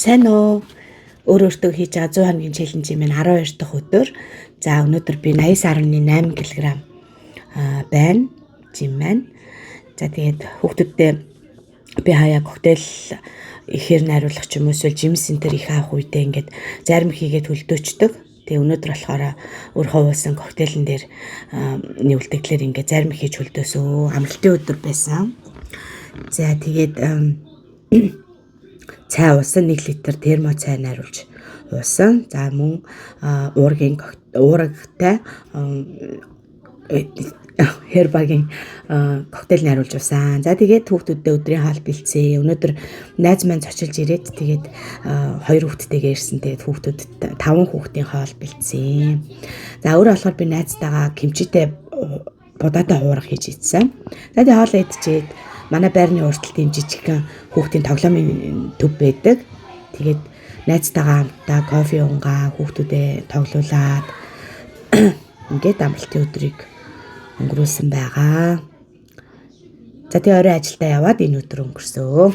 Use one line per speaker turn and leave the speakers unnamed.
Сайн уу? Өөртөө хийж байгаа 100 хоногийн челленж юм байна. 12 дахь өдөр. За өнөөдөр би 89.8 кг байна. Жим байна. За тэгээд хүүхдүүдтэй би хаяа коктейл ихээр найруулах ч юм уу эсвэл жим центр их авах үедээ ингээд зарим хийгээд хөлдөөчдөг. Тэгээ өнөөдөр болохоор өөр хавуулсан коктейлэн дээр нэвлдэглэр ингээд зарим хийж хөлдөөсөө амралтын өдөр байсан. За тэгээд цай уусан 1 литр термо цай найруулж уусан. За мөн уурагтай хербагийн коктейл найруулж уусан. За тэгээд хүүхдүүдтэй өдрийн хаал бэлдсэн. Өнөөдөр найз маань зочилж ирээд тэгээд 2 хүүхдтэйгээ ирсэн. Тэгээд хүүхдүүд 5 хүүхдийн хаал бэлдсэн. За өөрөө болохоор би найзтайгаа кимчитэй будаатай хуурах хийж идсэн. За тэгээд хоол идчихэд манай байрны урталтын жижигхэн хүүхдийн тоглоомын төв байдаг. Тэгээд найзтайгаа хамтдаа кофе унгаа хүүхдүүдэд тоглуулад ингээд амралтын өдрийг өнгөрүүлсэн байгаа. За тэгээд орой ажилдаа яваад энэ өдөр өнгөрсөө.